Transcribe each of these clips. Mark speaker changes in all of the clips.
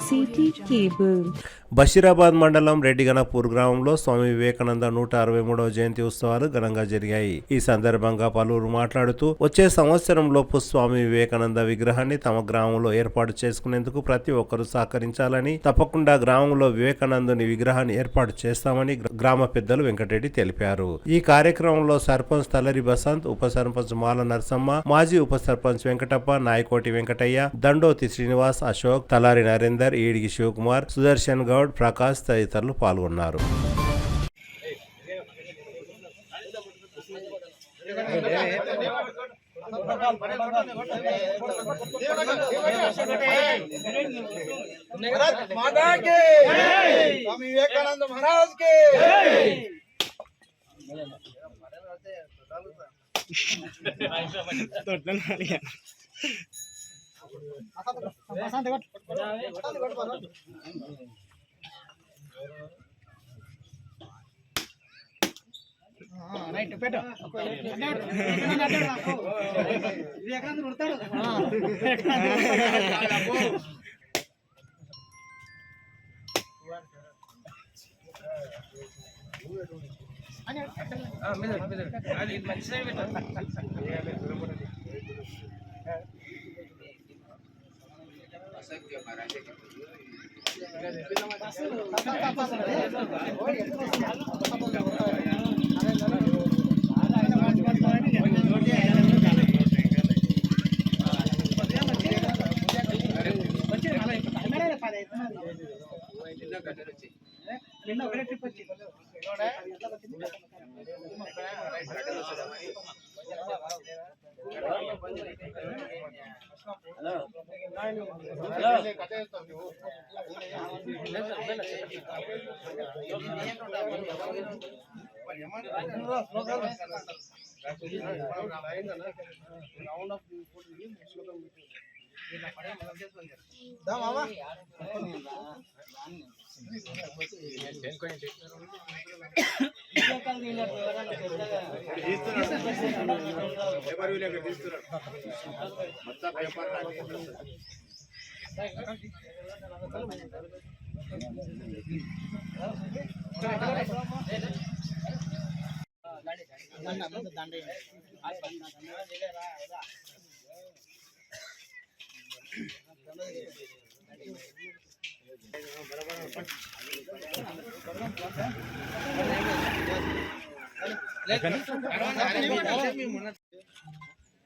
Speaker 1: City cable.
Speaker 2: Basheerabad మండలం రెడ్డిగణపూర్ గ్రామంలో స్వామి వివేకానంద 163వ జయంతి ఉత్సవాలు ఘనంగా జరిగాయి. ఈ సందర్భంగా పలువురు మాట్లాడుతూ వచ్చే సంవత్సరంలోపు స్వామి వివేకానంద విగ్రహాన్ని తమ గ్రామంలో ఏర్పాటు చేసుకునేందుకు ప్రతి ఒక్కరూ సహకరించాలని, తప్పకుండా గ్రామంలో వివేకానందుని విగ్రహాన్ని ఏర్పాటు చేస్తామని గ్రామ పెద్దలు వెంకటరెడ్డి తెలిపారు. ఈ కార్యక్రమంలో సర్పంచ్ తలరి బసంత్, ఉప సర్పంచ్ మాల నరసమ్మ, మాజీ ఉప సర్పంచ్ వెంకటప్ప, నాయకోటి వెంకటయ్య, దండోతి శ్రీనివాస్, అశోక్, తలారి నరేందర్, ఈడిగి శివకుమార్, సుదర్శన్ గౌడ్, ప్రకాష్ తదితరులు పాల్గొన్నారు.
Speaker 3: स्वामी विवेकानंद महाराज के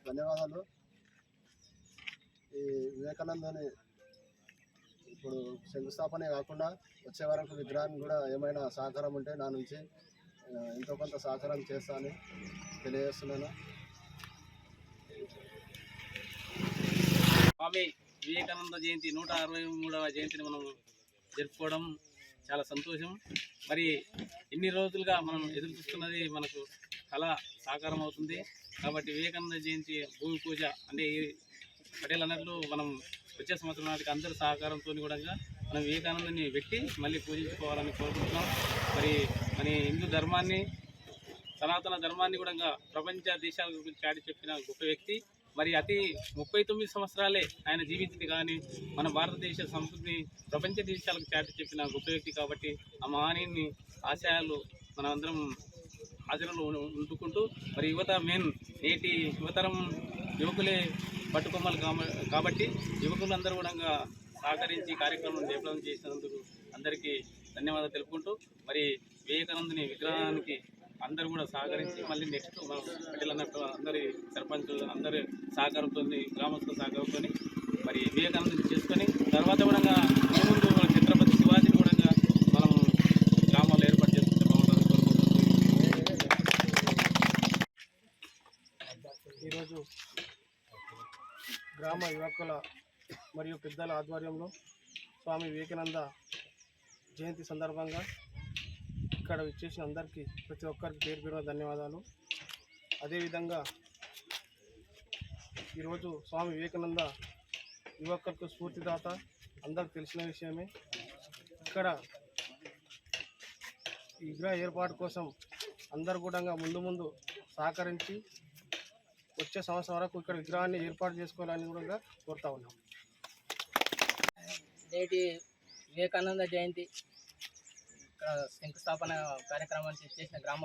Speaker 4: ధన్యవాదాలు. ఈ వివేకానందని ఇప్పుడు శంకుస్థాపనే కాకుండా వచ్చే వరకు విగ్రహాన్ని కూడా ఏమైనా సహకారం ఉంటే నా నుంచి ఎంతో కొంత సహకారం చేస్తానని తెలియజేస్తున్నాను.
Speaker 5: స్వామి వివేకానంద జయంతి 163వ జయంతిని మనం జరుపుకోవడం చాలా సంతోషం. మరి ఇన్ని రోజులుగా మనం ఎదురు చూస్తున్నది మనకు కళ సాకారం అవుతుంది. కాబట్టి వివేకానంద జయంతి భూమి పూజ అంటే పటేల్ అన్నట్లు మనం వచ్చే సంవత్సరం నాటికి అందరి సహకారంతో కూడా మనం వివేకానందని పెట్టి మళ్ళీ పూజించుకోవాలని కోరుకుంటున్నాం. మరి మన హిందూ ధర్మాన్ని, సనాతన ధర్మాన్ని కూడా ప్రపంచ దేశాల గురించి చాటి చెప్పిన గొప్ప వ్యక్తి. మరి అతి 39 సంవత్సరాలే ఆయన జీవించింది, కానీ మన భారతదేశ సంస్కృతిని ప్రపంచ దేశాలకు చాటి చెప్పిన గొప్ప వ్యక్తి. కాబట్టి ఆ మహనీయుని ఆశయాలు మనం అందరం హాజరులో ఉంటుకుంటూ, మరి యువత నేటి యువతరం యువకులే పట్టుకొమ్మలు కాబట్టి యువకులందరూ కూడా సహకరించి కార్యక్రమం జయప్రదం చేసినందుకు అందరికీ ధన్యవాదాలు తెలుపుకుంటూ, మరి వివేకానందుని విగ్రహానికి అందరూ కూడా సహకరించి మళ్ళీ నెక్స్ట్ మనం పట్టెలన్నట్టు అందరి సర్పంచ్ అందరి సహకారంతో, గ్రామస్తుల సహకారంతో మరి వివేకానందుని చేసుకొని తర్వాత కూడా ముందు ఛత్రపతి శివాజీని కూడా మనం గ్రామాల్లో ఏర్పాటు చేసుకుంటే బాగుంటుంది కోరుకుంటున్నాం.
Speaker 6: ఈరోజు గ్రామ యువకుల మరియు పెద్దల ఆధ్వర్యంలో స్వామి వివేకానంద జయంతి సందర్భంగా ఇక్కడ విచ్చేసిన అందరికీ ప్రతి ఒక్కరికి పేరు పేరున ధన్యవాదాలు. అదేవిధంగా ఈరోజు స్వామి వివేకానంద యువకులకు స్ఫూర్తిదాత అందరికి తెలిసిన విషయమే. ఇక్కడ ఈ విగ్రహ ఏర్పాటు కోసం అందరు కూడా ముందు సహకరించి వచ్చే సంవత్సరం వరకు ఇక్కడ విగ్రహాన్ని ఏర్పాటు చేసుకోవాలని కూడా కోరుతా ఉన్నాం.
Speaker 7: నేటి
Speaker 1: వివేకానంద జయంతి శంకుస్థాపన కార్యక్రమానికి చేసిన గ్రామ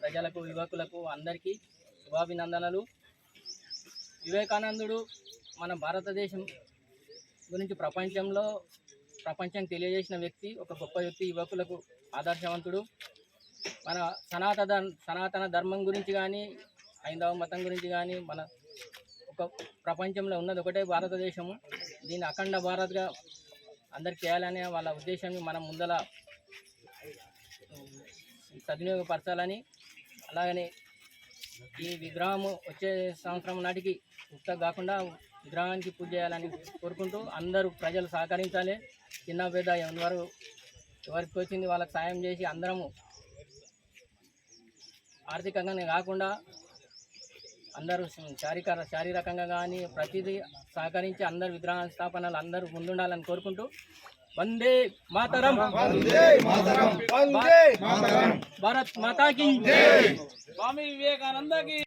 Speaker 1: ప్రజలకు, యువకులకు అందరికీ శుభాభినందనలు. వివేకానందుడు మన భారతదేశం గురించి ప్రపంచం తెలియజేసిన వ్యక్తి, ఒక గొప్ప వ్యక్తి, యువకులకు ఆదర్శవంతుడు. మన సనాతన ధర్మం గురించి కానీ, హైందవ మతం గురించి కానీ, మన ఒక ప్రపంచంలో ఉన్నది ఒకటే భారతదేశము. దీన్ని అఖండ భారత్గా అందరికి చేయాలనే వాళ్ళ ఉద్దేశాన్ని మనం ముందల సద్వినియోగపరచాలని, అలాగనే ఈ విగ్రహము వచ్చే సంవత్సరం నాటికి ఉత్త కాకుండా విగ్రహానికి పూజ చేయాలని కోరుకుంటూ అందరూ ప్రజలు సహకరించాలి. చిన్న పెద్ద ఎవరికి వచ్చింది వాళ్ళకి సాయం చేసి అందరము ఆర్థికంగానే కాకుండా అందరూ శారీరకంగా కానీ ప్రతిదీ సహకరించి అందరు విగ్రహ స్థాపనలు అందరూ ముందుండాలని కోరుకుంటూ వందే మాతరం, భారత్ మాతాకి
Speaker 5: స్వామి వివేకానందకి